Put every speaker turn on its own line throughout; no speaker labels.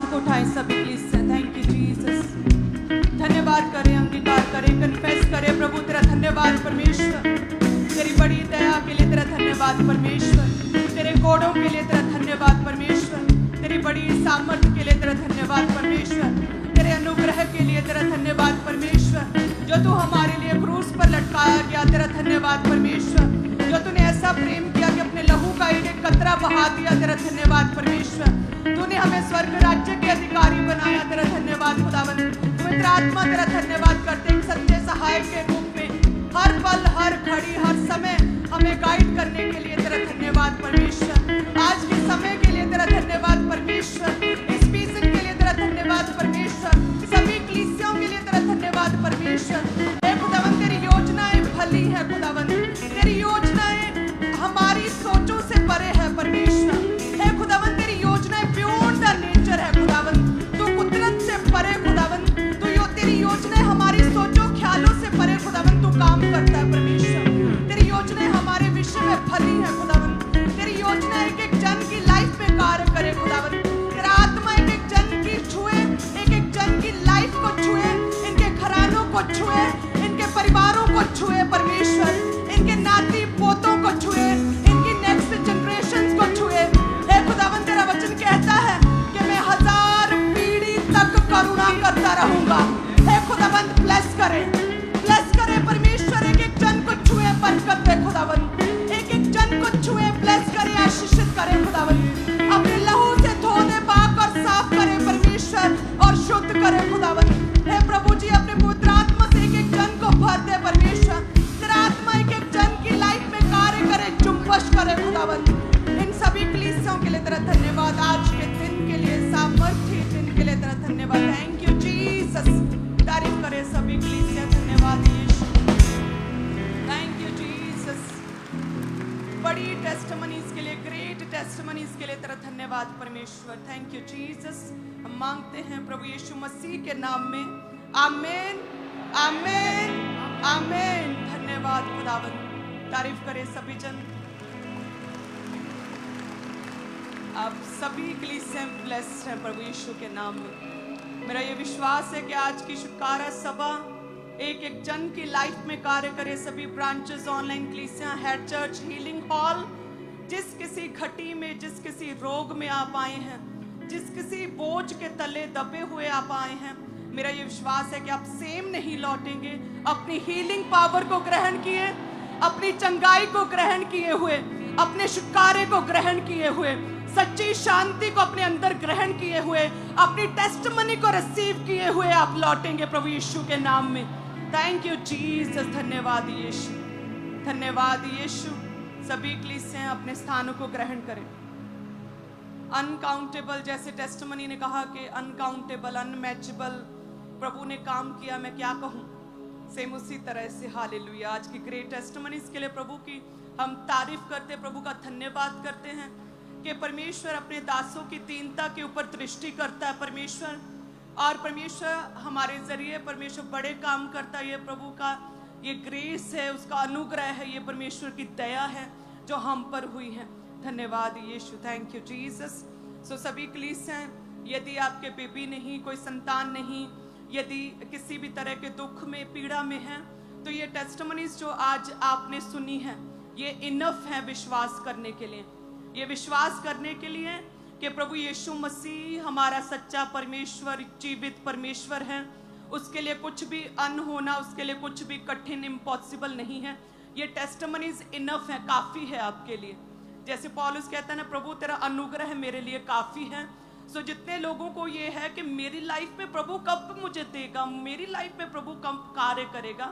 को उठाएं सभी कलीसिया। Thank you Jesus. धन्यवाद करें, अंगीकार करें, कन्फेस करें प्रभु तेरा धन्यवाद परमेश्वर, तेरी बड़ी दया के लिए तेरा धन्यवाद परमेश्वर, तेरे कोड़ों के लिए तेरा धन्यवाद परमेश्वर, तेरी बड़ी सामर्थ्य के लिए तेरा धन्यवाद परमेश्वर, तेरे अनुग्रह के लिए तेरा धन्यवाद परमेश्वर, जो तू हमारे लिए क्रूस पर लटकाया गया, तेरा धन्यवाद परमेश्वर, जो तूने ऐसा प्रेम किया कि अपने लहू का एक एक कतरा बहा दिया, तेरा धन्यवाद परमेश्वर, तूने हमें स्वर्ग राज्य के अधिकारी बनाया, तेरा धन्यवाद खुदावंद। पवित्र आत्मा तेरा धन्यवाद करते हैं सच्चे सहायक के रूप में हर पल, हर घड़ी, हर समय हमें गाइड करने के लिए तेरा धन्यवाद परमेश्वर। आज के समय के लिए तेरा धन्यवाद परमेश्वर, इस सीजन के लिए तेरा धन्यवाद परमेश्वर, सभी कलीसियाओं के लिए तेरा धन्यवाद परमेश्वर। हे खुदावंद तेरी योजनाएं भली है खुदावंद, तेरी योजनाएं हमारी सोचों से परे है परमेश्वर। हे खुदावंद तेरी योजनाएं बियॉन्ड द नेचर है खुदावंद, तू कुदरत से परे खुदावंद, तेरी योजनाएं हमारी सोचों ख्यालों से परे खुदावंद तू काम करता है परमेश्वर। तेरी योजनाएं हमारे विषय में भली है खुदावंद, तेरी योजना एक एक जन की लाइफ में कार्य करे खुदावंद, तेरा आत्मा एक एक जन की छुए, एक एक जन की लाइफ को छुए, इनके घरानों को छुए, इनके परिवारों को छुए परमेश्वर, इनके नाती पोतों को छुए, इनकी नेक्स्ट जनरेशंस को छुए। हे खुदावंद तेरा वचन कहता है कि मैं 1000 पीढ़ी तक करुणा करता रहूंगा। हे खुदावंद ब्लेस करे परमेश्वर, एक एक जन को छुए, बरकत दे खुदावंद, एक एक जन को छुए, ब्लेस करे, आशीषित करे खुदावंद, अपने लहू से धो दे, पाक और साफ करे परमेश्वर और शुद्ध करे खुदावंद। हे प्रभु जी अपने पवित्र आत्मा से एक एक जन को भर दे परमेश्वर, तेरा आत्मा एक एक जन की लाइफ में कार्य करे, जुम्बश करे खुदावंद। इन सभी कलीसियाओं के लिए तेरा धन्यवाद, आज के दिन के लिए, सामर्थ्य दिन के लिए तेरा धन्यवाद। Thank you Jesus. तारीफ करे सभी कलीसिया। धन्यवाद यीशु, थैंक यू जीसस। बड़ी टेस्टिमनीज के लिए, ग्रेट टेस्टिमनीज के लिए तेरा धन्यवाद परमेश्वर। Thank you Jesus. हम मांगते हैं प्रभु यीशु मसीह के नाम में, आमीन, आमीन, आमीन। धन्यवाद खुदावंद। तारीफ करे सभी जन। आप सभी कलीसिया ब्लेस्ड हैं प्रभु यीशु के नाम में। मेरा ये विश्वास है कि आज की छुटकारा सभा एक एक जन की लाइफ में कार्य करे। सभी ब्रांचेस, ऑनलाइन कलीसिया, हेड चर्च, हीलिंग हॉल, जिस किसी घटी में, जिस किसी रोग में आप आए हैं, जिस किसी बोझ के तले दबे हुए आप आए हैं, मेरा ये विश्वास है कि आप सेम नहीं लौटेंगे। अपनी हीलिंग पावर को ग्रहण किए, अपनी चंगाई को ग्रहण किए हुए, अपने छुटकारे को ग्रहण किए हुए, सच्ची शांति को अपने अंदर ग्रहण किए हुए, अपनी टेस्टिमनी को रिसीव किए हुए आप लौटेंगे प्रभु यीशु के नाम में। Thank you Jesus. धन्यवाद यीशु, धन्यवाद यीशु। सभी कलीसियां अपने स्थानों को ग्रहण करें। अनकाउंटेबल, जैसे टेस्टिमनी ने कहा कि अनकाउंटेबल, अनमैचेबल प्रभु ने काम किया, मैं क्या कहूँ। सेम उसी तरह से हालेलुया। आज की ग्रेट टेस्टिमनीज के लिए प्रभु की हम तारीफ करते, प्रभु का धन्यवाद करते हैं कि परमेश्वर अपने दासों की दीनता के ऊपर दृष्टि करता है परमेश्वर, और परमेश्वर हमारे जरिए परमेश्वर बड़े काम करता है। ये प्रभु का ये ग्रेस है, उसका अनुग्रह है, ये परमेश्वर की दया है जो हम पर हुई है। धन्यवाद यीशु। Thank you Jesus. सो सभी कलीसियां, यदि आपके बेबी नहीं, कोई संतान नहीं, यदि किसी भी तरह के दुख में, पीड़ा में है, तो ये टेस्टिमनीज जो आज आपने सुनी है, ये इनफ है विश्वास करने के लिए। ये विश्वास करने के लिए कि प्रभु यीशु मसीह हमारा सच्चा परमेश्वर, जीवित परमेश्वर है। उसके लिए कुछ भी होना, उसके लिए कुछ भी कठिन, इम्पॉसिबल नहीं है। ये टेस्टिमनीज इनफ है, काफ़ी है आपके लिए। जैसे पौलुस कहता है ना, प्रभु तेरा अनुग्रह मेरे लिए काफ़ी है। सो जितने लोगों को ये है कि मेरी लाइफ में प्रभु कब मुझे देगा, मेरी लाइफ में प्रभु कब कार्य करेगा,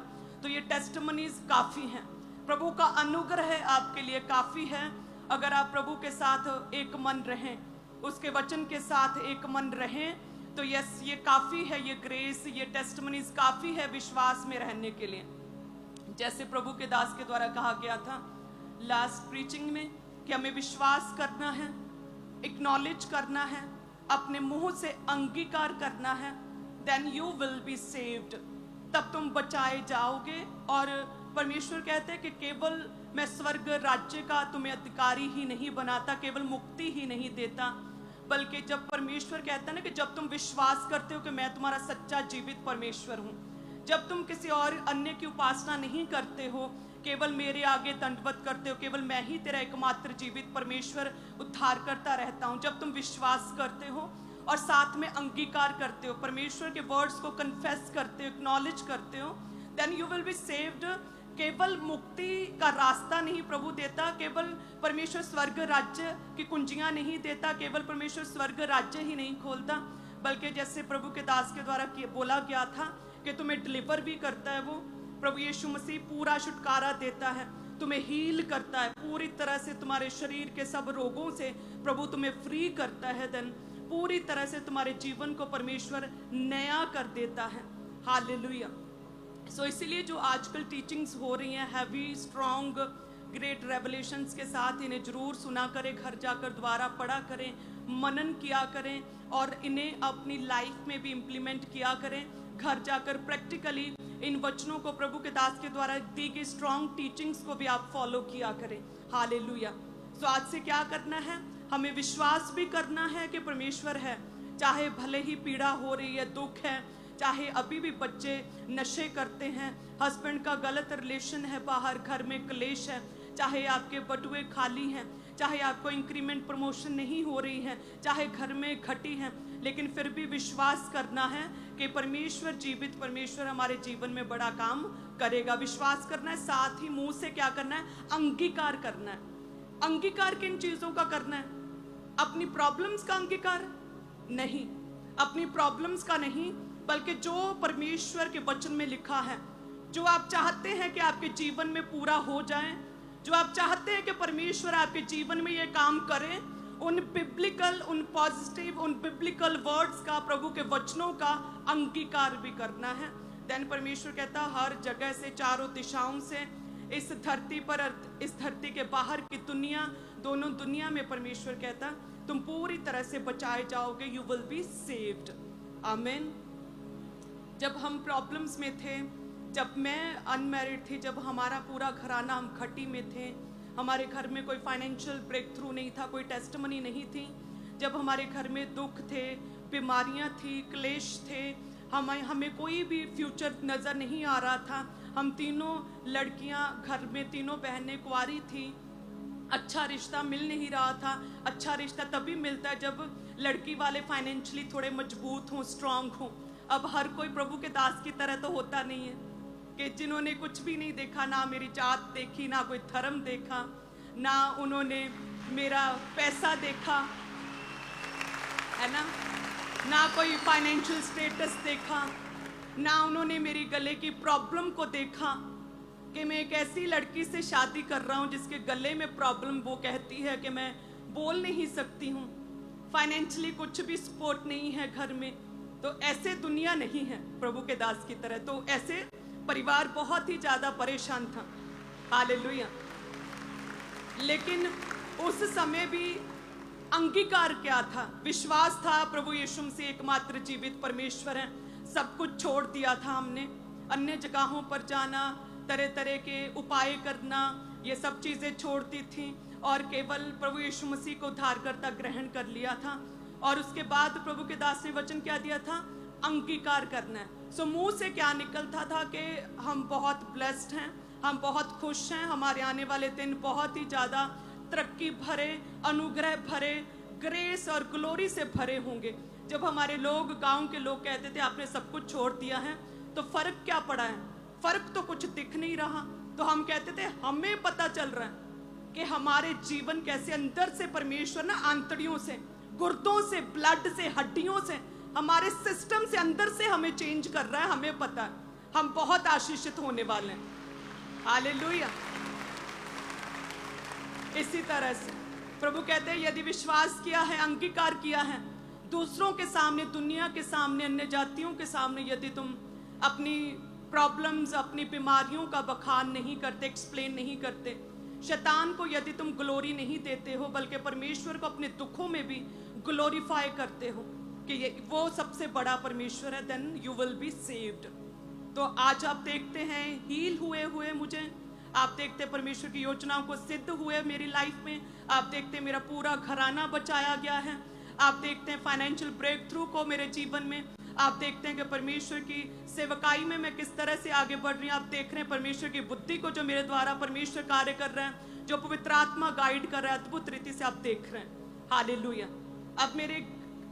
तो ये टेस्टिमनीज काफ़ी हैं। प्रभु का अनुग्रह आपके लिए काफ़ी है। अगर आप प्रभु के साथ एक मन रहें, उसके वचन के साथ एक मन रहें, तो यस, ये काफ़ी है। ये ग्रेस, ये टेस्टिमनीज काफ़ी है विश्वास में रहने के लिए। जैसे प्रभु के दास के द्वारा कहा गया था लास्ट प्रीचिंग में कि हमें विश्वास करना है, एक्नॉलेज करना है, अपने मुंह से अंगीकार करना है, then you will be saved. तब तुम बचाए जाओगे। और परमेश्वर कहते हैं कि केवल मैं स्वर्ग राज्य का तुम्हें अधिकारी ही नहीं बनाता, केवल मुक्ति ही नहीं देता, बल्कि जब परमेश्वर कहता है ना कि जब तुम विश्वास करते हो कि मैं तुम्हारा सच्चा जीवित परमेश्वर हूँ, जब तुम किसी और अन्य की उपासना नहीं करते हो, केवल मेरे आगे दंडवत करते हो, केवल मैं ही तेरा एकमात्र जीवित परमेश्वर उद्धार करता रहता हूँ, जब तुम विश्वास करते हो और साथ में अंगीकार करते हो, परमेश्वर के वर्ड्स को कन्फेस करते हो, एक्नॉलेज करते हो, then you will be saved. केवल मुक्ति का रास्ता नहीं प्रभु देता, केवल परमेश्वर स्वर्ग राज्य की कुंजियां नहीं देता, केवल परमेश्वर स्वर्ग राज्य ही नहीं खोलता, बल्कि जैसे प्रभु के दास के द्वारा बोला गया था कि तुम्हें डिलीवर भी करता है। वो प्रभु यीशु मसीह पूरा छुटकारा देता है, तुम्हें हील करता है पूरी तरह से, तुम्हारे शरीर के सब रोगों से प्रभु तुम्हें फ्री करता है। देन पूरी तरह से तुम्हारे जीवन को परमेश्वर नया कर देता है। हालेलुया। सो इसीलिए जो आजकल टीचिंग्स हो रही हैं हैवी स्ट्रॉन्ग ग्रेट रेवलेशंस के साथ, इन्हें जरूर सुना करें, घर जाकर दोबारा पढ़ा करें, मनन किया करें और इन्हें अपनी लाइफ में भी इम्प्लीमेंट किया करें। घर जाकर प्रैक्टिकली इन वचनों को, प्रभु के दास के द्वारा दी गई स्ट्रॉन्ग टीचिंग्स को भी आप फॉलो किया करें। हालेलुया। सो आज से क्या करना है, हमें विश्वास भी करना है कि परमेश्वर है, चाहे भले ही पीड़ा हो रही है, दुख है, चाहे अभी भी बच्चे नशे करते हैं, हस्बैंड का गलत रिलेशन है, बाहर घर में क्लेश है, चाहे आपके बटुए खाली हैं, चाहे आपको इंक्रीमेंट प्रमोशन नहीं हो रही है, चाहे घर में घटी है, लेकिन फिर भी विश्वास करना है कि परमेश्वर जीवित परमेश्वर हमारे जीवन में बड़ा काम करेगा। विश्वास करना है, साथ ही मुंह से क्या करना है, अंगीकार करना है। अंगीकार किन चीजों का करना है? अपनी प्रॉब्लम्स का अंगीकार नहीं, अपनी प्रॉब्लम्स का नहीं, बल्कि जो परमेश्वर के वचन में लिखा है, जो आप चाहते हैं कि आपके जीवन में पूरा हो जाए, जो आप चाहते हैं कि परमेश्वर आपके जीवन में ये काम करे, उन बिब्लिकल, उन पॉजिटिव, उन बिब्लिकल वर्ड्स का, प्रभु के वचनों का अंगीकार भी करना है। देन परमेश्वर कहता है हर जगह से, चारों दिशाओं से, इस धरती पर, इस धरती के बाहर की दुनिया, दोनों दुनिया में परमेश्वर कहता तुम पूरी तरह से बचाए जाओगे, यू विल बी सेव्ड। आमीन। जब हम प्रॉब्लम्स में थे, जब मैं अनमैरिड थी, जब हमारा पूरा घराना, हम घटी में थे, हमारे घर में कोई फाइनेंशियल ब्रेक थ्रू नहीं था, कोई टेस्टमनी नहीं थी, जब हमारे घर में दुख थे, बीमारियां थी, क्लेश थे, हमें कोई भी फ्यूचर नज़र नहीं आ रहा था, हम तीनों लड़कियां घर में, तीनों बहनें कुंवारी थी, अच्छा रिश्ता मिल नहीं रहा था। अच्छा रिश्ता तभी मिलता है जब लड़की वाले फाइनेंशियली थोड़े मजबूत हों, स्ट्रांग हों। अब हर कोई प्रभु के दास की तरह तो होता नहीं है कि जिन्होंने कुछ भी नहीं देखा, ना मेरी जात देखी, ना कोई धर्म देखा, ना उन्होंने मेरा पैसा देखा, है ना कोई फाइनेंशियल स्टेटस देखा, ना उन्होंने मेरी गले की प्रॉब्लम को देखा कि मैं एक ऐसी लड़की से शादी कर रहा हूँ जिसके गले में प्रॉब्लम, वो कहती है कि मैं बोल नहीं सकती हूँ, फाइनेंशियली कुछ भी सपोर्ट नहीं है घर में। तो ऐसे दुनिया नहीं है प्रभु के दास की तरह, तो ऐसे परिवार बहुत ही ज़्यादा परेशान था। हालेलुया। लेकिन उस समय भी अंगीकार क्या था? विश्वास था प्रभु यीशु मसीह एकमात्र जीवित परमेश्वर है। सब कुछ छोड़ दिया था हमने, अन्य जगहों पर जाना, तरह तरह के उपाय करना, ये सब चीज़ें छोड़ती थी और केवल प्रभु यीशु मसीह को उद्धारकर्ता ग्रहण कर लिया था। और उसके बाद प्रभु के दास ने वचन क्या दिया था? अंगीकार करना है। सो मुंह से क्या निकलता था कि हम बहुत ब्लेस्ड हैं, हम बहुत खुश हैं, हमारे आने वाले दिन बहुत ही ज़्यादा तरक्की भरे, अनुग्रह भरे, ग्रेस और ग्लोरी से भरे होंगे। जब हमारे लोग, गांव के लोग कहते थे आपने सब कुछ छोड़ दिया है, तो फ़र्क क्या पड़ा है? फ़र्क तो कुछ दिख नहीं रहा। तो हम कहते थे हमें पता चल रहा है कि हमारे जीवन कैसे अंदर से परमेश्वर ना, आंतड़ियों से, गुर्दों से, ब्लड से, हड्डियों से, हमारे सिस्टम से, अंदर से हमें चेंज कर रहा है। हमें पता है हम बहुत आशीषित होने वाले हैं। हालेलुया। इसी तरह से प्रभु कहते हैं यदि विश्वास किया है, अंगीकार किया है, दूसरों के सामने, दुनिया के सामने, अन्य जातियों के सामने यदि तुम अपनी प्रॉब्लम्स, अपनी बीमारियों का बखान नहीं करते, एक्सप्लेन नहीं करते, शैतान को यदि तुम ग्लोरी नहीं देते हो, बल्कि परमेश्वर को अपने दुखों में भी ग्लोरीफाई करते हो कि ये वो सबसे बड़ा परमेश्वर है, then you will be saved. तो आज आप देखते हैं हील हुए मुझे, आप देखते परमेश्वर की योजनाओं को सिद्ध हुए मेरी लाइफ में, आप देखते मेरा पूरा घराना बचाया गया है, आप देखते हैं फाइनेंशियल ब्रेक थ्रू को मेरे जीवन में, आप देखते हैं कि परमेश्वर की सेवकाई में मैं किस तरह से आगे बढ़ रही हूँ। आप देख रहे हैं परमेश्वर की बुद्धि को जो मेरे द्वारा परमेश्वर कार्य कर रहे हैं, जो पवित्र आत्मा गाइड कर रहा है, अद्भुत रीति से आप देख रहे हैं। हालेलुया। अब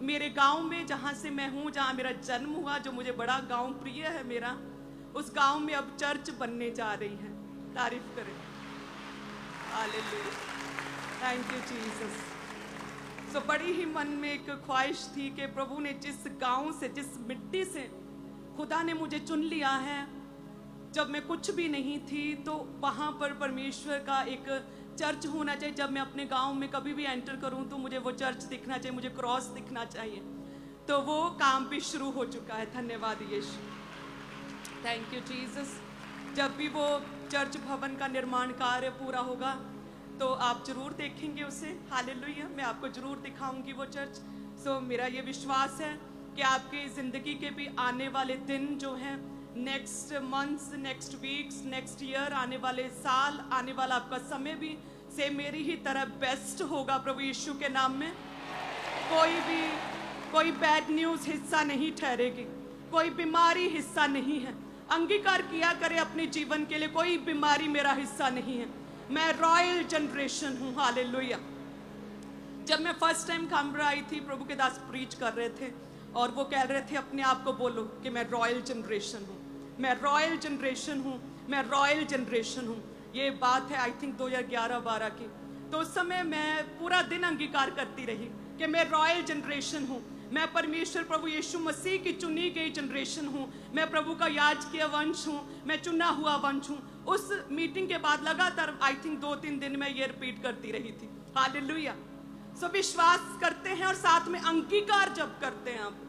मेरे गांव में जहाँ से मैं हूँ, जहाँ मेरा जन्म हुआ, जो मुझे बड़ा गांव प्रिय है मेरा, उस गांव में अब चर्च बनने जा रही है। तारीफ करें। Hallelujah, thank you Jesus. So बड़ी ही मन में एक ख्वाहिश थी कि प्रभु ने जिस गांव से, जिस मिट्टी से खुदा ने मुझे चुन लिया है, जब मैं कुछ भी नहीं थी, तो वहाँ पर परमेश्वर का एक चर्च होना चाहिए। जब मैं अपने गांव में कभी भी एंटर करूँ तो मुझे वो चर्च दिखना चाहिए, मुझे क्रॉस दिखना चाहिए। तो वो काम भी शुरू हो चुका है। धन्यवाद यीशु, थैंक यू जीसस। जब भी वो चर्च भवन का निर्माण कार्य पूरा होगा तो आप जरूर देखेंगे उसे। हालेलुया, मैं आपको जरूर दिखाऊंगी वो चर्च। सो मेरा ये विश्वास है कि आपकी ज़िंदगी के भी आने वाले दिन जो हैं, next months, next weeks, next year, आने वाले साल, आने वाला आपका समय भी से मेरी ही तरह बेस्ट होगा प्रभु यीशु के नाम में। कोई बैड न्यूज़ हिस्सा नहीं ठहरेगी, कोई बीमारी हिस्सा नहीं है। अंगीकार किया करे अपने जीवन के लिए, कोई बीमारी मेरा हिस्सा नहीं है। मैं रॉयल जनरेशन हूँ। हालेलुया। जब मैं फर्स्ट टाइम काम्बरा आई थी, प्रभु के दास प्रीच कर रहे थे और वो कह रहे थे अपने आप को बोलो कि मैं रॉयल जनरेशन हूँ, मैं रॉयल जनरेशन हूँ, मैं रॉयल जनरेशन हूँ। ये बात है आई थिंक 2011-12 की। तो उस समय मैं पूरा दिन अंगीकार करती रही कि मैं रॉयल जनरेशन हूँ, मैं परमेश्वर प्रभु यीशु मसीह की चुनी गई जनरेशन हूँ, मैं प्रभु का याजकीय वंश हूँ, मैं चुना हुआ वंश हूँ। उस मीटिंग के बाद लगातार आई थिंक 2-3 दिन में ये रिपीट करती रही थी। हालेलुया। सो विश्वास करते हैं और साथ में अंगीकार जब करते हैं आप,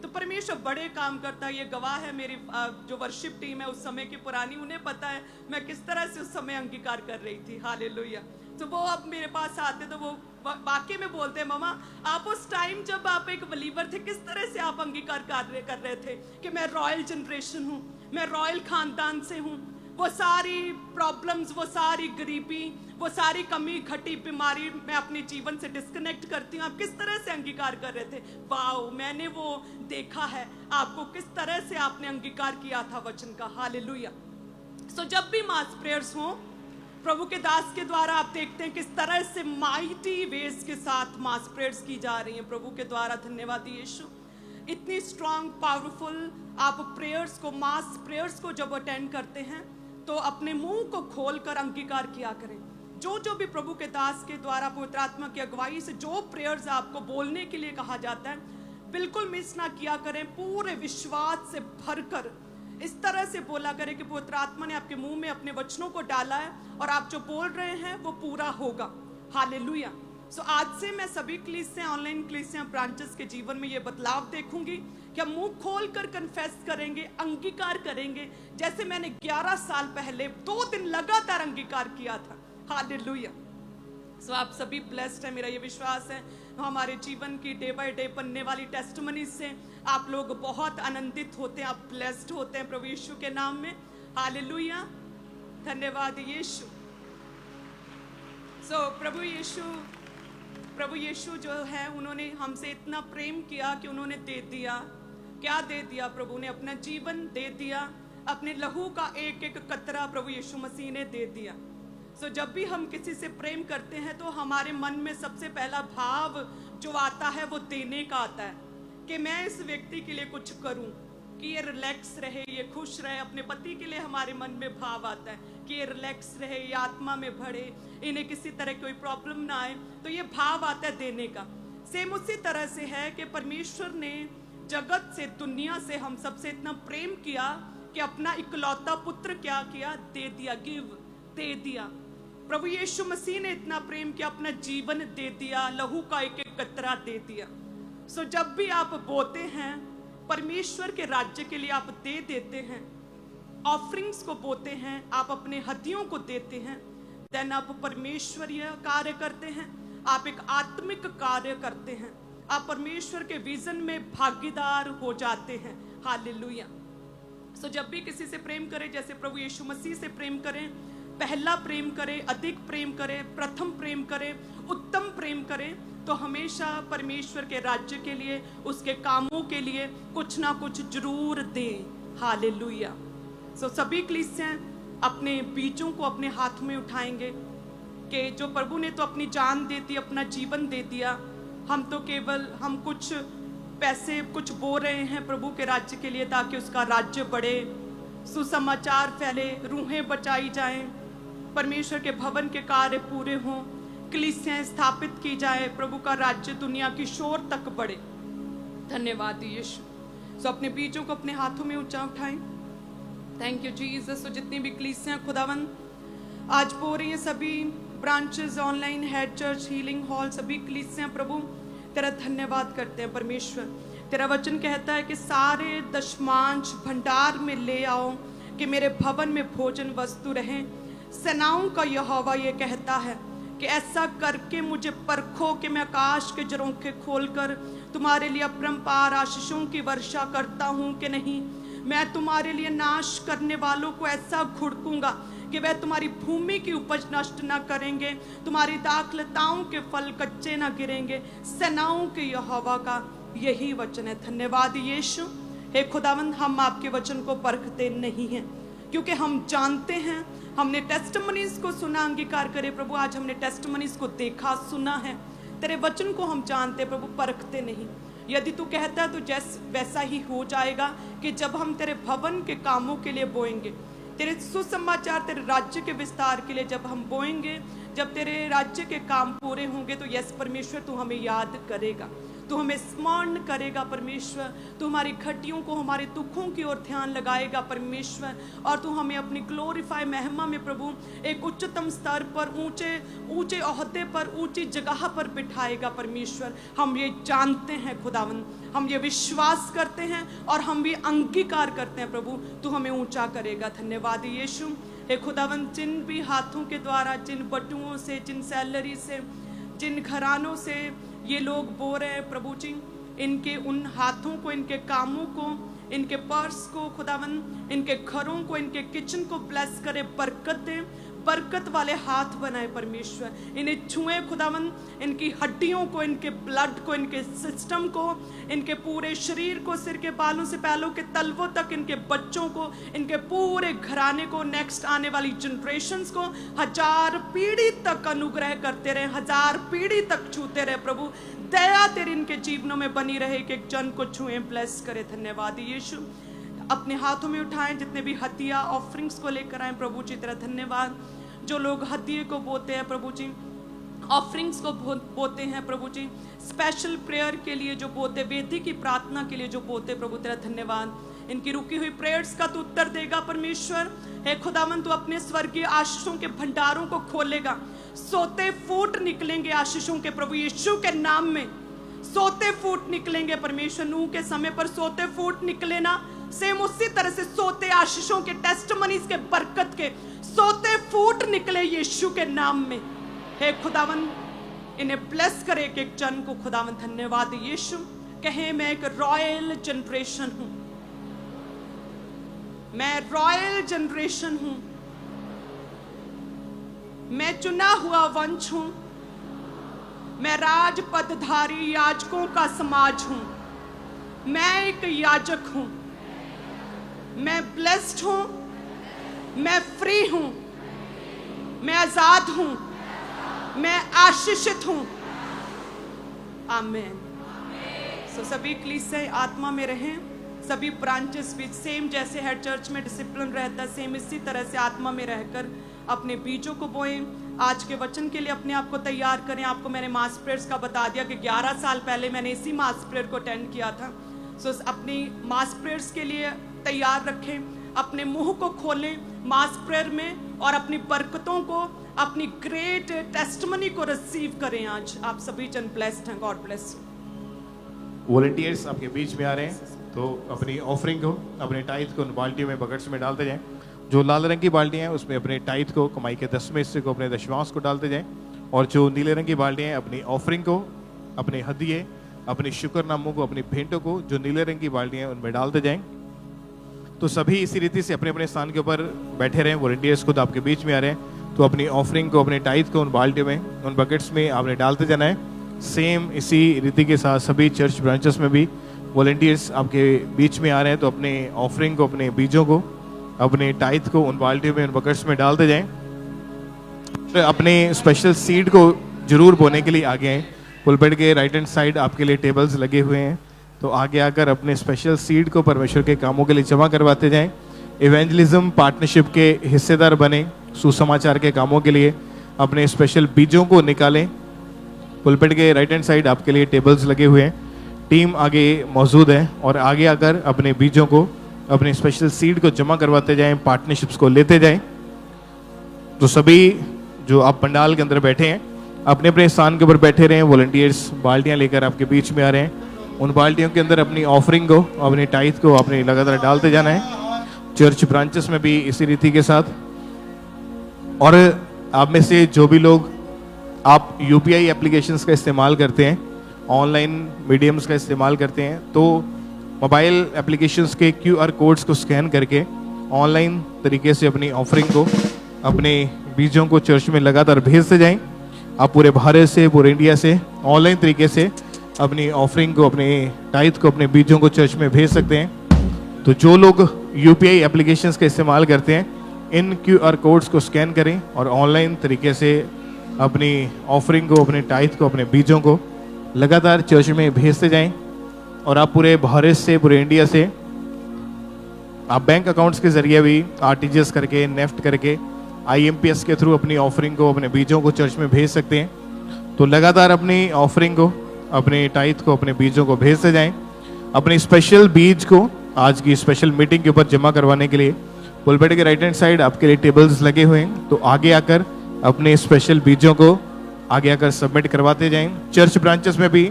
तो परमेश्वर बड़े काम करता है। ये गवाह है मेरी जो वर्शिप टीम है उस समय की पुरानी, उन्हें पता है मैं किस तरह से उस समय अंगीकार कर रही थी। हालेलुया। तो वो अब मेरे पास आते तो वो वाकई में बोलते हैं, मामा आप उस टाइम जब आप एक बिलीवर थे किस तरह से आप अंगीकार कर रहे थे कि मैं रॉयल जनरेशन हूँ, मैं रॉयल खानदान से हूँ। वो सारी प्रॉब्लम्स, वो सारी गरीबी, वो सारी कमी घटी बीमारी मैं अपने जीवन से डिस्कनेक्ट करती हूँ। आप किस तरह से अंगीकार कर रहे थे। वाओ, मैंने वो देखा है आपको किस तरह से आपने अंगीकार किया था वचन का। हालेलुया। सो जब भी मास प्रेयर्स हो प्रभु के दास के द्वारा, आप देखते हैं किस तरह से माइटी वेज के साथ मास प्रेयर्स की जा रही हैं प्रभु के द्वारा। धन्यवाद यीशु। इतनी स्ट्रांग पावरफुल आप प्रेयर्स को, मास प्रेयर्स को जब अटेंड करते हैं तो अपने मुंह को खोलकर अंगीकार किया करें। जो भी प्रभु के दास के द्वारा पवित्र आत्मा की अगुवाई से जो प्रेयर्स आपको बोलने के लिए कहा जाता है, बिल्कुल मिस ना किया करें। पूरे विश्वास से भरकर इस तरह से बोला करें कि पवित्र आत्मा ने आपके मुंह में अपने वचनों को डाला है और आप जो बोल रहे हैं वो पूरा होगा। हालेलुया। सो आज से मैं सभी कलीसिया, ऑनलाइन कलीसिया ब्रांचेस के जीवन में ये बदलाव देखूंगी कि हम मुंह खोल कर कन्फेस करेंगे, अंगीकार करेंगे, जैसे मैंने 11 साल पहले 2 दिन लगातार अंगीकार किया था। हालेलुया। सो आप सभी ब्लेस्ड हैं, मेरा ये विश्वास है। हमारे जीवन की डे बाय डे बनने वाली टेस्टिमनी से आप लोग बहुत आनंदित होते हैं, आप ब्लेस्ड होते हैं प्रभु यीशु के नाम में। हालेलुया, धन्यवाद यीशु। सो प्रभु यीशु जो है, उन्होंने हमसे इतना प्रेम किया कि उन्होंने दे दिया। क्या दे दिया प्रभु ने? अपना जीवन दे दिया, अपने लहू का एक एक कतरा प्रभु यीशु मसीह ने दे दिया। सो जब भी हम किसी से प्रेम करते हैं तो हमारे मन में सबसे पहला भाव जो आता है वो देने का आता है कि मैं इस व्यक्ति के लिए कुछ करूं, कि ये रिलैक्स रहे, ये खुश रहे। अपने पति के लिए हमारे मन में भाव आता है कि ये रिलैक्स रहे, ये आत्मा में बढ़े, इन्हें किसी तरह कोई प्रॉब्लम ना आए, तो ये भाव आता है देने का। सेम उसी तरह से है कि परमेश्वर ने जगत से, दुनिया से हम सबसे इतना प्रेम किया कि अपना इकलौता पुत्र क्या किया? दे दिया, गिव, दे दिया। प्रभु यीशु मसीह ने इतना प्रेम किया, अपना जीवन दे दिया, लहू का एक एक कतरा दे दिया। सो जब भी आप बोते हैं परमेश्वर के राज्य के लिए, आप दे देते हैं, ऑफरिंग्स को बोते हैं, आप अपने हदियों को देते हैं, देन आप परमेश्वरीय कार्य करते हैं, आप एक आत्मिक कार्य करते हैं, आप परमेश्वर के विजन में भागीदार हो जाते हैं। हालेलुया। सो जब भी किसी से प्रेम करें, जैसे प्रभु यीशु मसीह से प्रेम करें, पहला प्रेम करें, अधिक प्रेम करें, प्रथम प्रेम करें, उत्तम प्रेम करें तो हमेशा परमेश्वर के राज्य के लिए, उसके कामों के लिए कुछ ना कुछ जरूर दें। हालेलुया। सो सभी कलीसियां अपने बीजों को अपने हाथ में उठाएंगे कि जो प्रभु ने तो अपनी जान दे दी, अपना जीवन दे दिया, हम तो केवल हम कुछ पैसे कुछ बो रहे हैं प्रभु के राज्य के लिए ताकि उसका राज्य बढ़े, सुसमाचार फैले, रूहें बचाई जाएं, परमेश्वर के भवन के कार्य पूरे हों, कलीसियां स्थापित की जाए, प्रभु का राज्य दुनिया की शोर तक बढ़े। धन्यवाद यीशु। सो अपने बीजों को अपने हाथों में ऊंचा उठाएं। Thank you Jesus. सो जितनी भी कलीसियां खुदावन आज बो रही हैं, सभी branches, online, head church, healing hall, सभी कलीसियां प्रभु तेरा धन्यवाद करते हैं। परमेश्वर तेरा वचन कहता है कि सारे दशमांश भंडार में ले आओ कि मेरे भवन में भोजन वस्तु रहे। सेनाओं का यहोवा ये कहता है कि ऐसा करके मुझे परखो कि मैं आकाश के झरोखे खोलकर तुम्हारे लिए अपरंपार आशीषों की वर्षा करता हूँ कि नहीं। मैं तुम्हारे लिए नाश करने वालों को ऐसा घुड़कूंगा कि वह तुम्हारी भूमि की उपज नष्ट ना करेंगे, तुम्हारी दाखलताओं के फल कच्चे ना गिरेंगे। सेनाओं के यहोवा का यही वचन है। धन्यवाद यीशु। हे खुदावंद, हम आपके वचन को परखते नहीं हैं क्योंकि हम जानते हैं, हमने टेस्टिमनीज को सुना, अंगीकार करे प्रभु, आज हमने टेस्टिमनीज को देखा, सुना है, तेरे वचन को हम जानते प्रभु, परखते नहीं। यदि तू कहता है तो वैसा ही हो जाएगा कि जब हम तेरे भवन के कामों के लिए बोएंगे, तेरे सुसमाचार, तेरे राज्य के विस्तार के लिए जब हम बोएंगे, जब तेरे राज्य के काम पूरे होंगे तो यस परमेश्वर तू हमें याद करेगा, तू हमें स्मरण करेगा परमेश्वर, तू हमारी घटियों को, हमारे दुखों की ओर ध्यान लगाएगा परमेश्वर, और तू हमें अपनी ग्लोरीफाई महिमा में प्रभु एक उच्चतम स्तर पर, ऊंचे ओहदे पर, ऊंची जगह पर बिठाएगा परमेश्वर। हम ये जानते हैं खुदावन, हम ये विश्वास करते हैं और हम भी अंगीकार करते हैं प्रभु, तू हमें ऊंचा करेगा। धन्यवाद यीशु। हे खुदावन, जिन भी हाथों के द्वारा, जिन बटुओं से, जिन सैलरी से, जिन घरानों से ये लोग बो रहे हैं प्रभु जी, इनके उन हाथों को, इनके कामों को, इनके पर्स को खुदावन, इनके घरों को, इनके किचन को ब्लेस करे, बरकत दे, बरकत वाले हाथ बनाए परमेश्वर। इन्हें छुए खुदावन, इनकी हड्डियों को, इनके ब्लड को, इनके सिस्टम को, इनके पूरे शरीर को, सिर के बालों से पैलों के तलवों तक, इनके बच्चों को, इनके पूरे घराने को, नेक्स्ट आने वाली जनरेशन्स को 1000 पीढ़ी तक अनुग्रह करते रहे, 1000 पीढ़ी तक छूते रहे प्रभु। दया तेरी इनके जीवनों में बनी रहे कि एक जन को छुए, ब्लेस करे। धन्यवाद यीशु। अपने हाथों में उठाएं, जितने भी हदिया ऑफरिंग्स को लेकर आए प्रभु जी, तेरा धन्यवाद। जो लोग हदिये को बोते हैं प्रभु जी, ऑफरिंग्स को बोते हैं प्रभु जी, स्पेशल प्रेयर के लिए जो बोते, वेदी की प्रार्थना के लिए जो बोते प्रभु, तेरा धन्यवाद। इनकी रुकी हुई प्रेयर्स का तू उत्तर देगा परमेश्वर। हे खुदावन, तू अपने स्वर्गीय आशीषों के भंडारों को खोलेगा, सोते फूट निकलेंगे आशीषों के प्रभु यीशु के नाम में, सोते फूट निकलेंगे परमेश्वर। नूह के समय पर सोते फूट निकले ना, सेम उसी तरह से सोते आशीषों के, टेस्टिमनीज के, बरकत के सोते फूट निकले यीशु के नाम में। हे खुदावन, इन्हें ब्लेस करे एक एक जन को खुदावन। धन्यवाद यीशु। कहे मैं एक रॉयल जनरेशन हूं, मैं रॉयल जनरेशन हूं, मैं चुना हुआ वंश हूं, मैं राज पदधारी याजकों का समाज हूं, मैं एक याजक हूं, मैं ब्लेस्ड हूं, मैं फ्री हूं, मैं आजाद हूं, मैं आशीषित हूं। आमीन। सो सभी कलीसियां आत्मा में रहें, सभी ब्रांचेस भी सेम, जैसे हेड चर्च में डिसिप्लिन रहता है, सेम इसी तरह से आत्मा में रहकर अपने बीजों को बोएं। आज के वचन के लिए अपने आप को तैयार करें। आपको मैंने मास प्रेयर्स का बता दिया कि 11 साल पहले मैंने इसी मास प्रेयर को अटेंड किया था। सो अपनी मास प्रेयर्स के लिए तैयार रखें, अपने मुंह को खोलें मास प्रेयर में और अपनी बरकतों को, अपनी ग्रेट टेस्टिमनी को रिसीव करें। आज आप सभी जन ब्लेस्ड हैं। God bless you.
वॉलंटियर्स आपके बीच में आ रहे हैं, तो अपनी ऑफरिंग को, अपने टाइथ को उन बाल्टियों में, बकेट्स में डालते जाएं। जो लाल रंग की बाल्टियाँ हैं उसमें अपने टाइथ को, कमाई के 10वें हिस्से को, अपने दशमांश को डालते जाएं। और जो नीले रंग की बाल्टियाँ हैं अपनी ऑफरिंग को, अपने हदिये, अपने शुक्रनामों को, अपनी भेंटों को जो नीले रंग की बाल्टियाँ हैं उनमें डालते जाएं। तो सभी इसी रीति से अपने अपने स्थान के ऊपर बैठे रहें। वॉलंटियर्स खुद आपके बीच में आ रहे हैं। तो अपनी ऑफरिंग को, अपने टाइथ को उन बाल्टियों में, उन बकेट्स में आपने डालते जाना है। सेम इसी रीति के साथ सभी चर्च ब्रांचेस में भी वॉलंटियर्स आपके बीच में आ रहे हैं, तो अपने ऑफरिंग को, अपने बीजों को, अपने टाइथ को उन बाल्टियों में, उन बकेट्स में डालते जाएं। तो अपने स्पेशल सीड को जरूर बोने के लिए आगे आएँ। पुलपेट के राइट हैंड साइड आपके लिए टेबल्स लगे हुए हैं, तो आगे आकर अपने स्पेशल सीड को परमेश्वर के कामों के लिए जमा करवाते जाएं। इवेंजलिज्म पार्टनरशिप के हिस्सेदार बने, सुसमाचार के कामों के लिए अपने स्पेशल बीजों को निकालें। पुलपेट के राइट हैंड साइड आपके लिए टेबल्स लगे हुए हैं, टीम आगे मौजूद है, और आगे आकर अपने बीजों को, अपने स्पेशल सीड को जमा करवाते जाएं, पार्टनरशिप्स को लेते जाएं। तो सभी जो आप पंडाल के अंदर बैठे हैं अपने अपने स्थान के ऊपर बैठे रहें। वॉलंटियर्स बाल्टियां लेकर आपके बीच में आ रहे हैं, उन बाल्टियों के अंदर अपनी ऑफरिंग को, अपनी टाइथ को आपने लगातार डालते जाना है। चर्च ब्रांचेस में भी इसी रीति के साथ। और आप में से जो भी लोग आप यूपीआई एप्लीकेशंस का इस्तेमाल करते हैं, ऑनलाइन मीडियम्स का इस्तेमाल करते हैं, तो मोबाइल एप्लीकेशंस के क्यूआर कोड्स को स्कैन करके ऑनलाइन तरीके से अपनी ऑफरिंग को, अपने बीजों को चर्च में लगातार भेजते जाएं। आप पूरे भारत से, पूरे इंडिया से ऑनलाइन तरीके से अपनी ऑफरिंग को, अपने टाइथ को, अपने बीजों को चर्च में भेज सकते हैं। तो जो लोग यूपीआई एप्लीकेशंस का इस्तेमाल करते हैं, इन क्यूआर कोड्स को स्कैन करें और ऑनलाइन तरीके से अपनी ऑफरिंग को, अपने टाइथ को, अपने बीजों को लगातार चर्च में भेजते जाएं। और आप पूरे भारत से, पूरे इंडिया से आप बैंक अकाउंट्स के जरिए भी आरटीजीएस करके, नेफ्ट करके, आईएमपीएस के थ्रू अपनी ऑफरिंग को, अपने बीजों को चर्च में भेज सकते हैं। तो लगातार अपनी ऑफरिंग को, अपने टाइथ को, अपने बीजों को भेजते जाएं। अपने स्पेशल बीज को आज की स्पेशल मीटिंग के ऊपर जमा करवाने के लिए पुलपेट के राइट हैंड साइड आपके लिए टेबल्स लगे हुए हैं, तो आगे आकर अपने स्पेशल बीजों को आगे आकर सबमिट करवाते जाएं। चर्च ब्रांचेस में भी,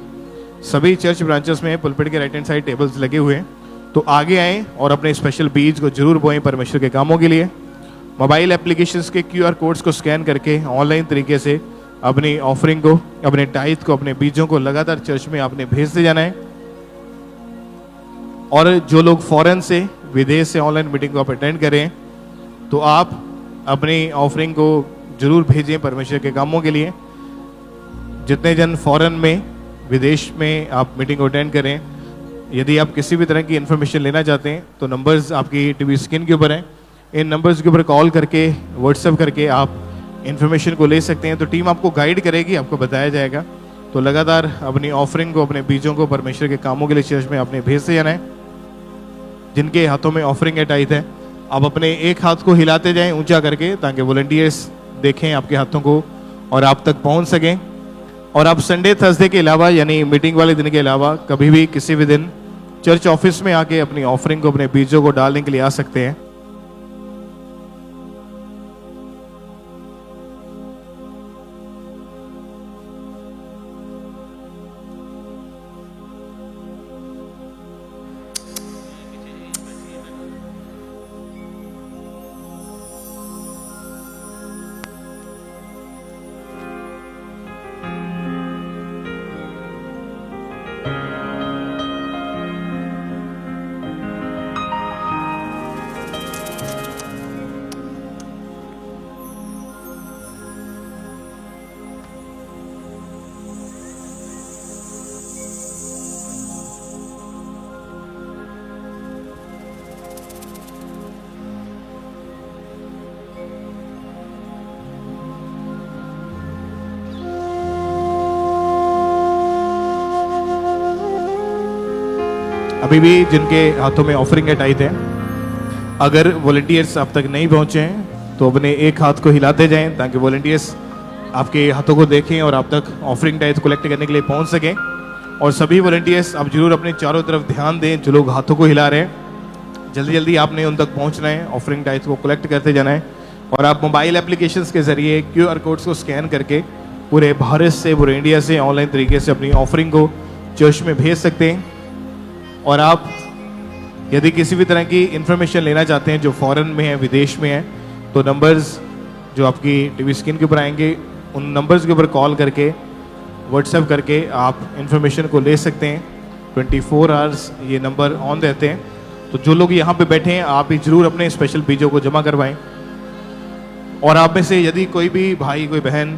सभी चर्च ब्रांचेस में पुलपेट के राइट हैंड साइड टेबल्स लगे हुए हैं, तो आगे आएँ और अपने स्पेशल बीज को जरूर बोएं परमेश्वर के कामों के लिए। मोबाइल एप्लीकेशंस के क्यूआर कोड्स को स्कैन करके ऑनलाइन तरीके से अपनी ऑफरिंग को, अपने टाइथ को, अपने बीजों को लगातार चर्च में आपने भेजते जाना है। और जो लोग फॉरेन से, विदेश से ऑनलाइन मीटिंग को आप अटेंड करें, तो आप अपनी ऑफरिंग को जरूर भेजें परमेश्वर के कामों के लिए। जितने जन फॉरेन में, विदेश में आप मीटिंग को अटेंड करें, यदि आप किसी भी तरह की इन्फॉर्मेशन लेना चाहते हैं तो नंबर्स आपकी टीवी स्क्रीन के ऊपर हैं, इन नंबर्स के ऊपर कॉल करके, व्हाट्सएप करके आप इन्फॉर्मेशन को ले सकते हैं। तो टीम आपको गाइड करेगी, आपको बताया जाएगा। तो लगातार अपनी ऑफरिंग को, अपने बीजों को परमेश्वर के कामों के लिए चर्च में आपने भेजते जाना है। जिनके हाथों में ऑफरिंग है, टाइथ है, आप अपने एक हाथ को हिलाते जाएं ऊंचा करके, ताकि वॉलंटियर्स देखें आपके हाथों को और आप तक पहुंच सकें। और आप संडे, थर्सडे के अलावा, यानी मीटिंग वाले दिन के अलावा, कभी भी किसी भी दिन चर्च ऑफिस में आके अपनी ऑफरिंग को, अपने बीजों को डालने के लिए आ सकते हैं। अभी भी जिनके हाथों में ऑफरिंग है, टाइथ है, अगर वॉलंटियर्स आप तक नहीं पहुंचे हैं तो अपने एक हाथ को हिलाते जाएं, ताकि वॉलंटियर्स आपके हाथों को देखें और आप तक ऑफरिंग टाइथ कलेक्ट करने के लिए पहुंच सकें। और सभी वॉलंटियर्स आप जरूर अपने चारों तरफ ध्यान दें, जो लोग हाथों को हिला रहे हैं, जल्दी जल्दी आपने उन तक पहुंचना है, ऑफरिंग टाइथ को कलेक्ट करते जाना है। और आप मोबाइल एप्लीकेशंस के जरिए क्यूआर कोड्स को स्कैन करके पूरे भारत से, पूरे इंडिया से ऑनलाइन तरीके से अपनी ऑफरिंग को चर्च में भेज सकते हैं। और आप यदि किसी भी तरह की इंफॉर्मेशन लेना चाहते हैं जो फॉरेन में है, विदेश में है, तो नंबर्स जो आपकी टीवी स्क्रीन के ऊपर आएंगे, उन नंबर्स के ऊपर कॉल करके, व्हाट्सएप करके आप इंफॉर्मेशन को ले सकते हैं। 24 आवर्स ये नंबर ऑन रहते हैं। तो जो लोग यहाँ पे बैठे हैं, आप भी जरूर अपने स्पेशल बीजों को जमा करवाएं। और आप में से यदि कोई भी भाई कोई बहन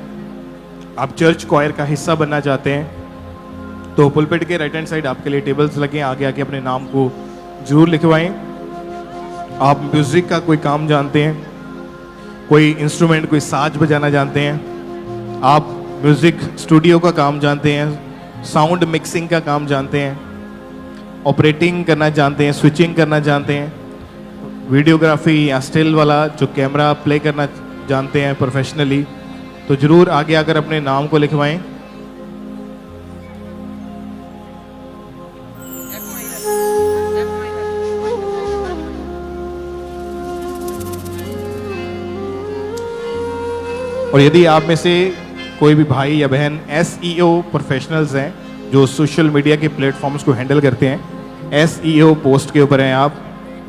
आप चर्च क्वायर का हिस्सा बनना चाहते हैं तो पुलपिट के राइट हैंड साइड आपके लिए टेबल्स लगे हैं, आगे आके अपने नाम को जरूर लिखवाएं। आप म्यूजिक का कोई काम जानते हैं, कोई इंस्ट्रूमेंट कोई साज बजाना जानते हैं, आप म्यूजिक स्टूडियो का काम जानते हैं, साउंड मिक्सिंग का काम जानते हैं, ऑपरेटिंग करना जानते हैं, स्विचिंग करना जानते हैं, वीडियोग्राफी या स्टिल वाला जो कैमरा प्ले करना जानते हैं प्रोफेशनली, तो जरूर आगे आकर अपने नाम को लिखवाएं। और यदि आप में से कोई भी भाई या बहन SEO प्रोफेशनल्स हैं जो सोशल मीडिया के प्लेटफॉर्म्स को हैंडल करते हैं, SEO पोस्ट के ऊपर हैं आप,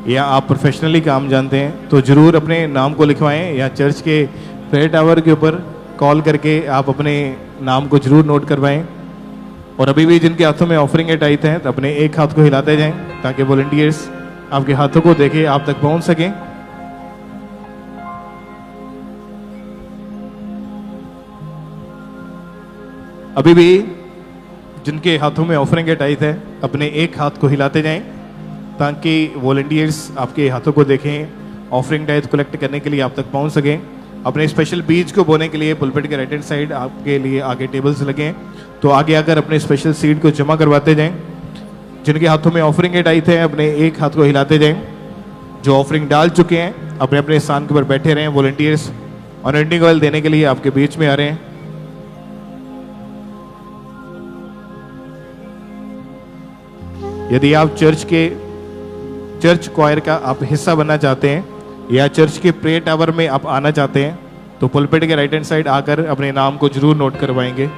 या आप प्रोफेशनली काम जानते हैं, तो ज़रूर अपने नाम को लिखवाएं या चर्च के प्रेयर टावर के ऊपर कॉल करके आप अपने नाम को जरूर नोट करवाएं। और अभी भी जिनके हाथों में ऑफरिंग या टाइथ हैं तो अपने एक हाथ को हिलाते जाएं ताकि वॉलंटियर्स आपके हाथों को देखे आप तक पहुंच सकें। अभी भी जिनके हाथों में ऑफरिंग या टाइथ है अपने एक हाथ को हिलाते जाएं ताकि वॉलंटियर्स आपके हाथों को देखें, ऑफरिंग टाइथ कलेक्ट करने के लिए आप तक पहुंच सकें। अपने स्पेशल बीज को बोने के लिए पुलपिट के राइट हैंड साइड आपके लिए आगे टेबल्स लगे हैं, तो आगे आकर अपने स्पेशल सीड को जमा करवाते जाएं। जिनके हाथों में ऑफरिंग या टाइथ है अपने एक हाथ को हिलाते जाएं। जो ऑफरिंग डाल चुके हैं अपने अपने स्थान के ऊपर बैठे रहें। वॉलंटियर्स अनॉइंटिंग ऑयल देने के लिए आपके बीच में आ रहे हैं। यदि आप चर्च क्वायर का आप हिस्सा बनना चाहते हैं या चर्च के प्रेयर टावर में आप आना चाहते हैं तो पुलपिट के राइट हैंड साइड आकर अपने नाम को जरूर नोट करवाएंगे।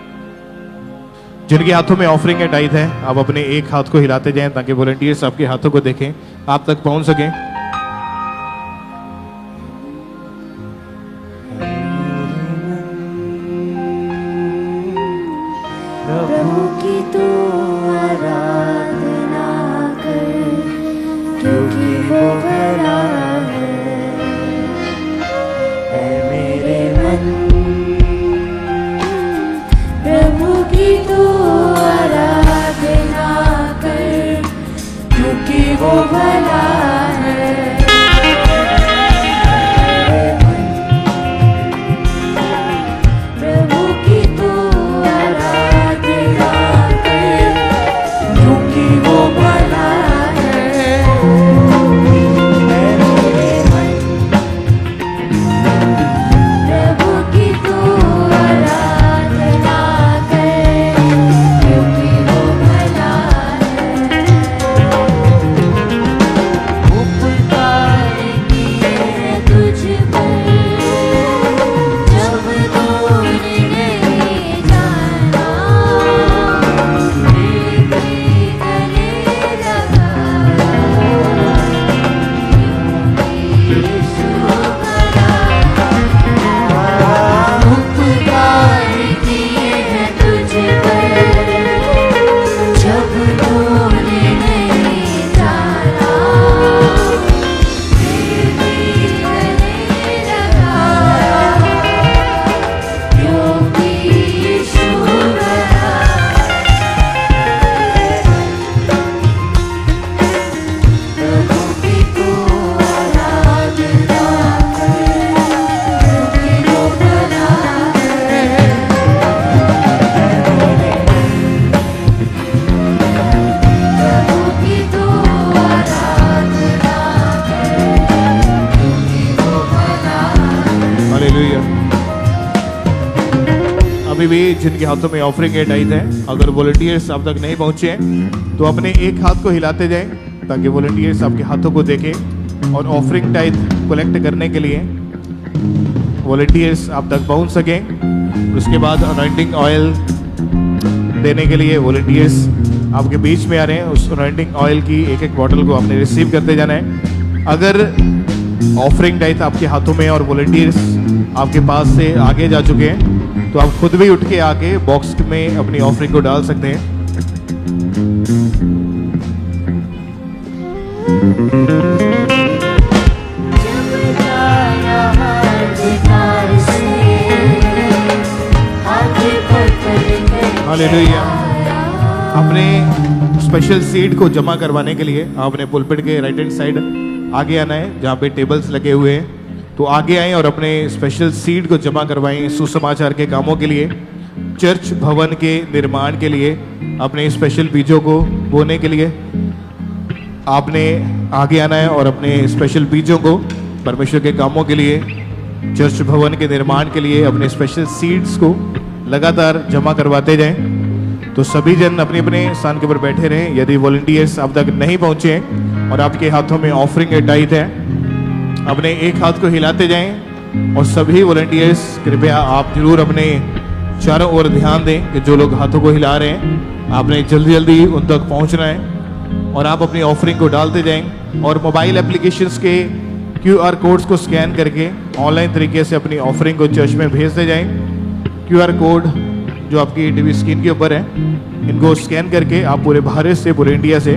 जिनके हाथों में ऑफरिंग या टाइथ है आप अपने एक हाथ को हिलाते जाएं ताकि वॉलंटियर्स आपके हाथों को देखें, आप तक पहुंच सकें।
प्रभु की तू आराधना कर, क्योंकि वो भला है मेरे मन। प्रभु की तू आराधना कर, क्योंकि वो भला है। प्रभु की तू आराधना कर, क्योंकि वो भला है मेरे मन। प्रभु की तू आराधना कर, क्योंकि वो भला है। उपकार किए तुझ पर जब तूने नहीं जाना, फिर भी गले लगा यीशु भला। उपकार किए हैं तुझ पर जब तूने नहीं जाना, फिर भी गले लगा क्योंकि यीशु भला। प्रभु की तू आराधना कर, क्योंकि वो भला है। प्रभु की तू आराधना कर, क्योंकि वो भला है।
हालेलुया। अभी भी जिनके हाथों में ऑफरिंग या टाइथ है, अगर वॉलंटियर्स आप तक नहीं पहुंचे हैं तो अपने एक हाथ को हिलाते जाएं ताकि वॉलंटियर्स आपके हाथों को देखें और ऑफरिंग टाइथ कलेक्ट करने के लिए वॉलंटियर्स आप तक पहुंच सकें। उसके बाद अनॉइंटिंग ऑयल देने के लिए वॉलंटियर्स आपके बीच में आ रहे हैं। उस अनॉइंटिंग ऑयल की एक एक बॉटल को आपने रिसीव करते जाना है। अगर ऑफरिंग टाइथ आपके हाथों में और वॉलंटियर्स आपके पास से आगे जा चुके हैं तो आप खुद भी उठ के आके बॉक्स में अपनी ऑफरिंग को डाल सकते हैं।
जब जाया हाथ दिखा
हालेलुया। अपने स्पेशल सीट को जमा करवाने के लिए आपने पुलपिट के राइट हैंड साइड आगे आना है, जहाँ पे टेबल्स लगे हुए हैं। तो आगे आएं और अपने स्पेशल सीट को जमा करवाएं सुसमाचार के कामों के लिए, चर्च भवन के निर्माण के लिए, अपने स्पेशल बीजों को बोने के लिए। आपने आगे आना है और अपने स्पेशल बीजों को परमेश्वर के कामों के लिए, चर्च भवन के निर्माण के लिए, अपने स्पेशल सीड्स को लगातार जमा करवाते जाएं। तो सभी जन अपने अपने स्थान के ऊपर बैठे रहें। यदि वॉलंटियर्स अब तक नहीं पहुंचे हैं और आपके हाथों में ऑफरिंग या टाइथ है, अपने एक हाथ को हिलाते जाएं। और सभी वॉलंटियर्स कृपया आप जरूर अपने चारों ओर ध्यान दें कि जो लोग हाथों को हिला रहे हैं आपने जल्दी जल्दी उन तक पहुंचना है और आप अपनी ऑफरिंग को डालते जाएं। और मोबाइल एप्लीकेशंस के QR कोड्स को स्कैन करके ऑनलाइन तरीके से अपनी ऑफरिंग को चर्च में भेजते जाएं। QR कोड जो आपकी टीवी स्क्रीन के ऊपर है, इनको स्कैन करके आप पूरे भारत से, पूरे इंडिया से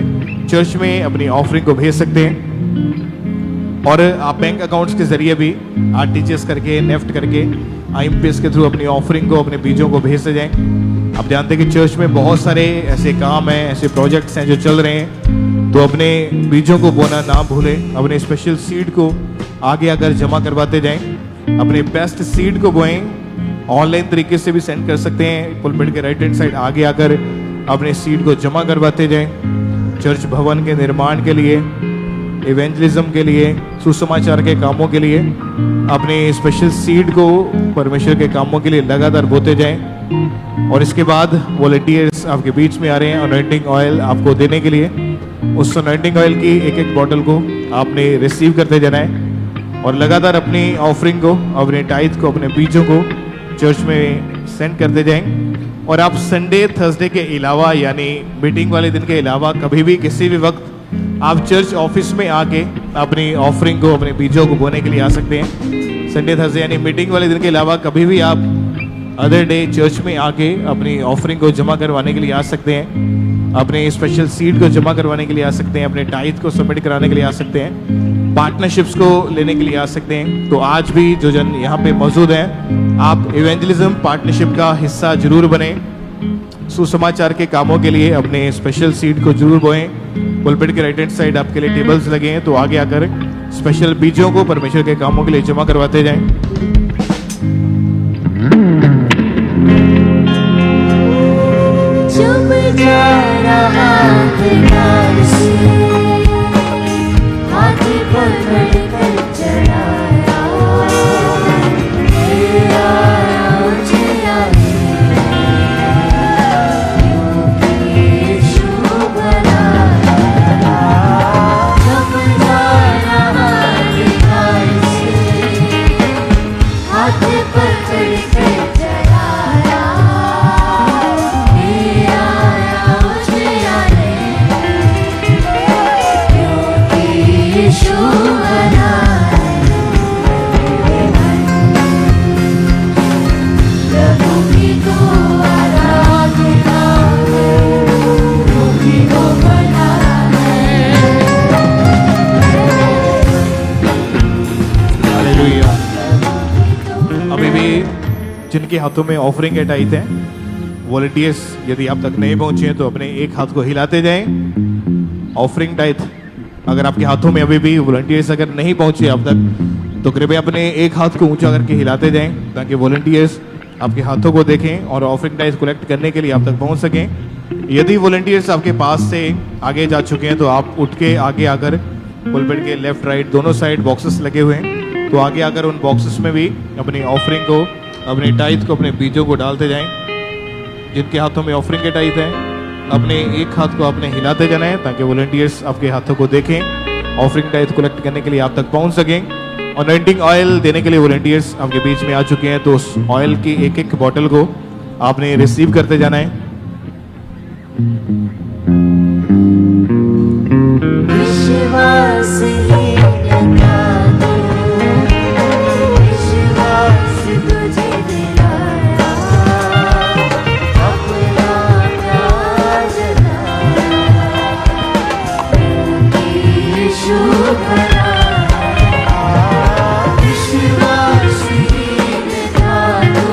चर्च में अपनी ऑफरिंग को भेज सकते हैं। और आप बैंक अकाउंट्स के जरिए भी RTGS करके, नेफ्ट करके, IMPS के थ्रू अपनी ऑफरिंग को, अपने बीजों को भेजते जाएं। आप जानते हैं कि चर्च में बहुत सारे ऐसे काम हैं, ऐसे प्रोजेक्ट्स हैं जो चल रहे हैं। तो अपने बीजों को बोना ना भूलें, अपने स्पेशल सीड को आगे आकर जमा करवाते जाएं। अपने बेस्ट सीड को बोएं, ऑनलाइन तरीके से भी सेंड कर सकते हैं। पुलपिट के राइट हैंड साइड आगे आकर अपने सीड को जमा करवाते जाएं। चर्च भवन के निर्माण के लिए, इवेंजलिज्म के लिए, सुसमाचार के कामों के लिए अपने स्पेशल सीड को परमेश्वर के कामों के लिए लगातार बोते जाएं। और इसके बाद वॉलंटियर्स आपके बीच में आ रहे हैं अनॉइंटिंग ऑयल आपको देने के लिए। उस अनॉइंटिंग ऑयल की एक एक बॉटल को आपने रिसीव करते जाना है और लगातार अपनी ऑफरिंग को, अपने टाइथ को, अपने बीजों को चर्च में सेंड करते जाएं। और आप संडे थर्सडे के अलावा, यानी मीटिंग वाले दिन के अलावा, कभी भी किसी भी वक्त आप चर्च ऑफिस में आके अपनी ऑफरिंग को, अपने बीजों को बोने के लिए आ सकते हैं। संडे थर्सडे यानी मीटिंग वाले दिन के अलावा कभी भी आप अदर डे चर्च में आके अपनी ऑफरिंग को जमा करवाने के लिए आ सकते हैं। अपने स्पेशल सीड को जमा करवाने के लिए आ सकते हैं। अपने टाइथ को सबमिट कराने के लिए आ सकते हैं। पार्टनरशिप्स को लेने के लिए आ सकते हैं। तो आज भी जो जन यहाँ पे मौजूद हैं, आप इवेंजलिज्म पार्टनरशिप का हिस्सा जरूर बने। सुसमाचार के कामों के लिए अपने स्पेशल सीड को जरूर बोएं। पुलपिट के राइट हैंड साइड आपके लिए टेबल्स लगे हैं, तो आगे आकर स्पेशल बीजों को परमेश्वर के कामों के लिए जमा करवाते जाएं।
चुप जा रहा है प्यार से, हाथ पकड़ कर चढ़ाया, ले आया मुझे यीशु बनाया। चुप जा रहा है प्यार से, हाथ पकड़ कर चढ़ाया,
अभी भी जिनके हाथों में ऑफरिंग के टाइथ है, वॉलंटियर्स यदि आप तक नहीं पहुंचे हैं तो अपने एक हाथ को हिलाते जाएं। ऑफरिंग टाइथ अगर आपके हाथों में अभी भी वॉलंटियर्स अगर नहीं पहुंचे अब तक, तो कृपया अपने एक हाथ को ऊंचा करके हिलाते जाएं ताकि वॉलंटियर्स आपके हाथों को देखें और ऑफरिंग टाइथ कलेक्ट करने के लिए आप तक पहुंच सकें। यदि वॉलंटियर्स आपके पास से आगे जा चुके हैं तो आप उठ के आगे आकर, पुलपिट के लेफ्ट राइट दोनों साइड बॉक्सेस लगे हुए हैं, तो आगे आकर उन बॉक्सेस में भी अपनी ऑफरिंग को, अपने टाइथ को, अपने बीजों को डालते जाएं। जिनके हाथों में ऑफरिंग के टाइथ है, अपने एक हाथ को आपने हिलाते जाना है ताकि वॉलंटियर्स आपके हाथों को देखें, ऑफरिंग टाइथ कलेक्ट करने के लिए आप तक पहुंच सकें। अनॉइंटिंग ऑयल देने के लिए वॉलंटियर्स आपके बीच में आ चुके हैं, तो उस ऑयल की एक एक बॉटल को आपने रिसीव करते जाना है।
विश्वास ही लगा दो, विश्वास तुझे दिलाया, अपना प्यार जताया, यीशु बनाया। विश्वास ही लगा दो,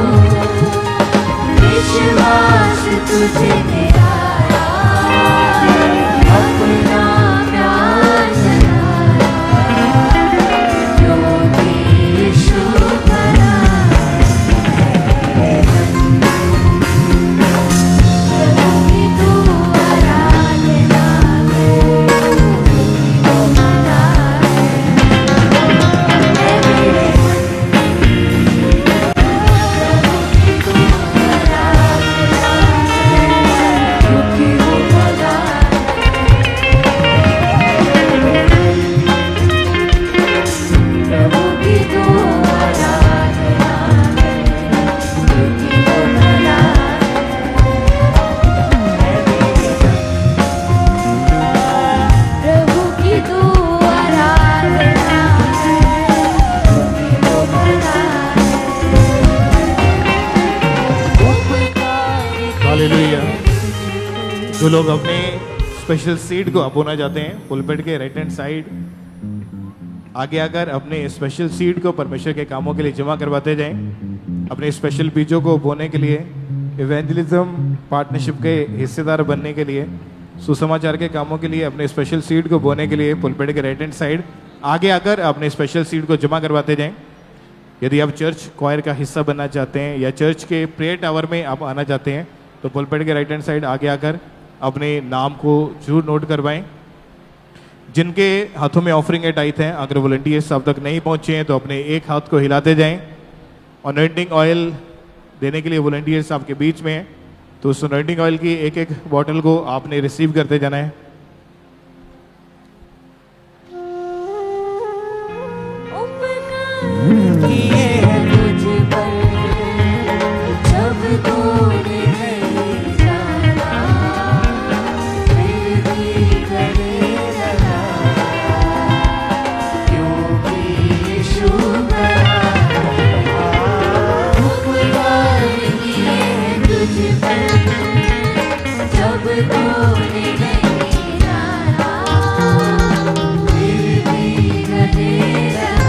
विश्वास तुझे
लोग अपने स्पेशल सीट को अपोना चाहते हैं, पुलपिट के राइट हैंड साइड आगे आकर अपने स्पेशल सीट को परमेश्वर के कामों के लिए जमा करवाते जाएं। अपने स्पेशल बीजों को बोने के लिए, इवेंजलिज्म पार्टनरशिप के हिस्सेदार बनने के लिए, सुसमाचार के कामों के लिए, अपने स्पेशल सीट को बोने के लिए पुलपिट के राइट हैंड साइड आगे आकर अपने स्पेशल सीट को जमा करवाते जाएं। यदि आप चर्च क्वायर का हिस्सा बनना चाहते हैं या चर्च के प्रेयर टावर में आप आना चाहते हैं तो पुलपिट के राइट हैंड साइड आगे आकर अपने नाम को जरूर नोट करवाएं। जिनके हाथों में ऑफरिंग है, टाइथ हैं, अगर वॉलंटियर्स अब तक नहीं पहुंचे हैं तो अपने एक हाथ को हिलाते जाएं। अनॉइंटिंग ऑयल देने के लिए वॉलंटियर्स आपके बीच में हैं, तो उस अनॉइंटिंग ऑयल की एक एक बॉटल को आपने रिसीव करते जाना है।
किए हैं तुझ पर जब तूने नहीं जाना, फिर भी करे रहा, क्योंकि यीशु बना। उपकार किए हैं तुझ पर जब तूने नहीं जाना, फिर भी करे रहा,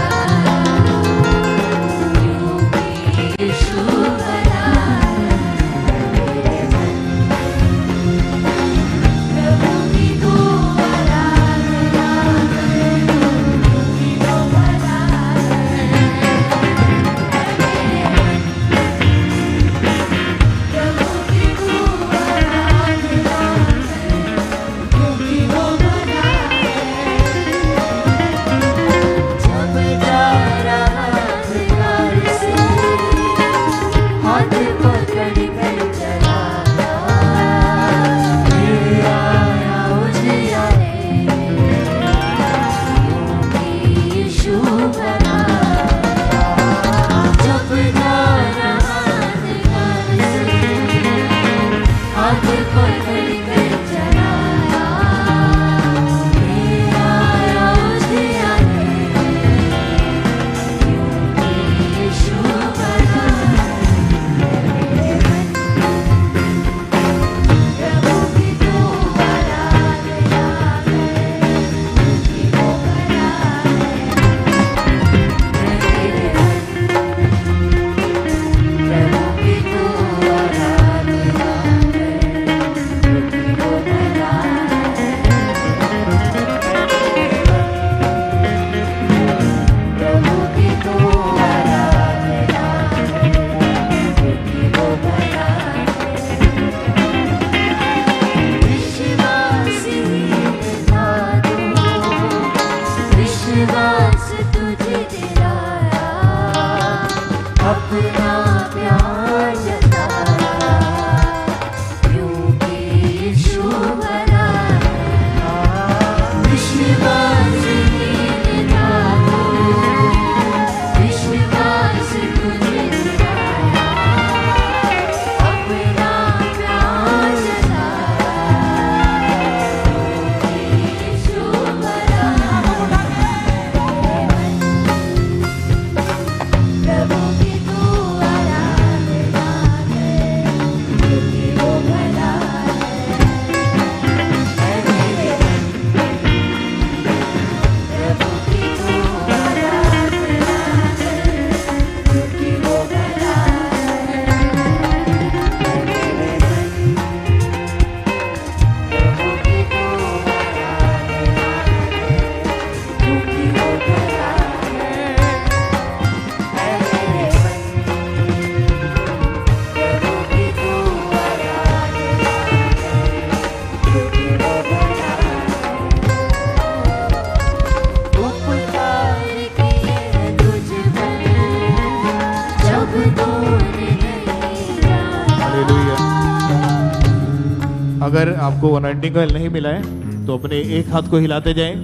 अगर आपको अनॉइंटिंग ऑयल नहीं मिला है तो अपने एक हाथ को हिलाते जाएं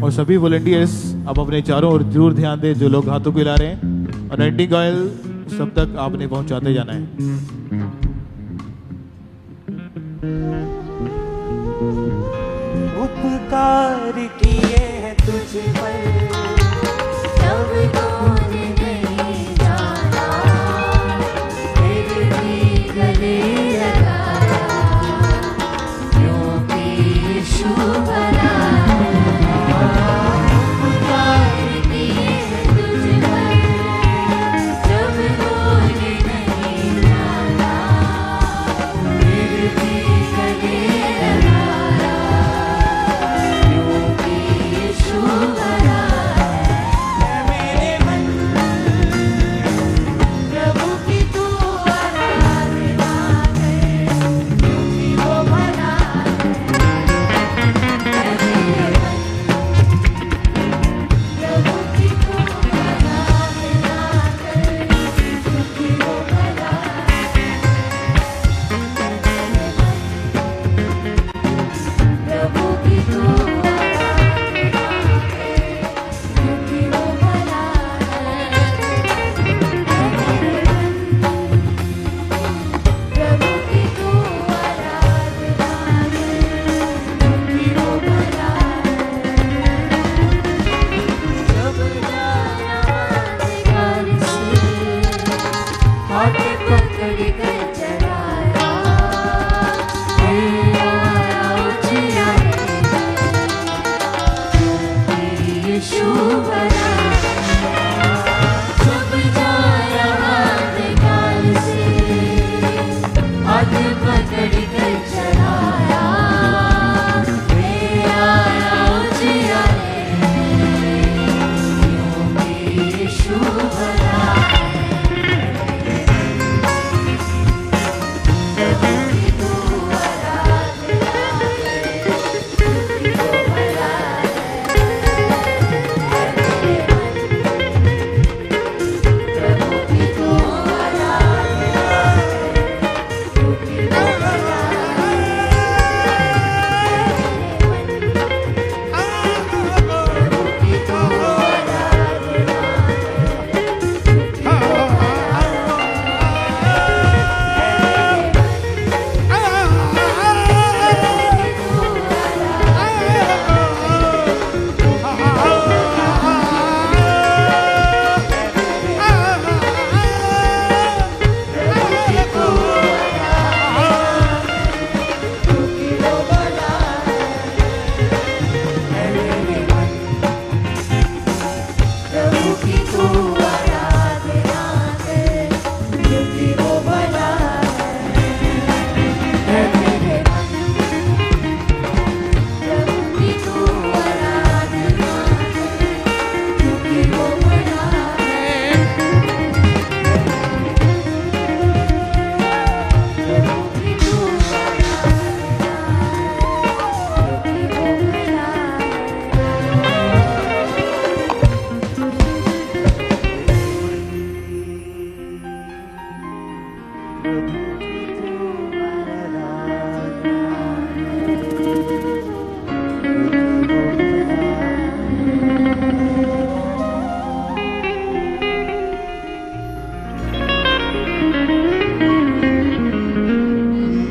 और सभी वॉलंटियर्स अब अपने चारों ओर जरूर ध्यान दें। जो लोग हाथों को हिला रहे हैं, अनॉइंटिंग ऑयल सब तक आपने पहुंचाते जाना है।
उपकार किए हैं तुझ पर जब तूने नहीं जाना, फिर भी गले लगाया, क्यों यीशु बना जब जा रहा बेकार से हाथ पकड़ कर चढ़ाया ले आया उजिया क्योंकि यीशु बना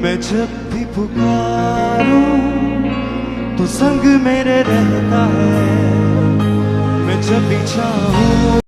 मैं जब भी पुकारूं तो संग मेरे रहता है मैं जब भी चाहूं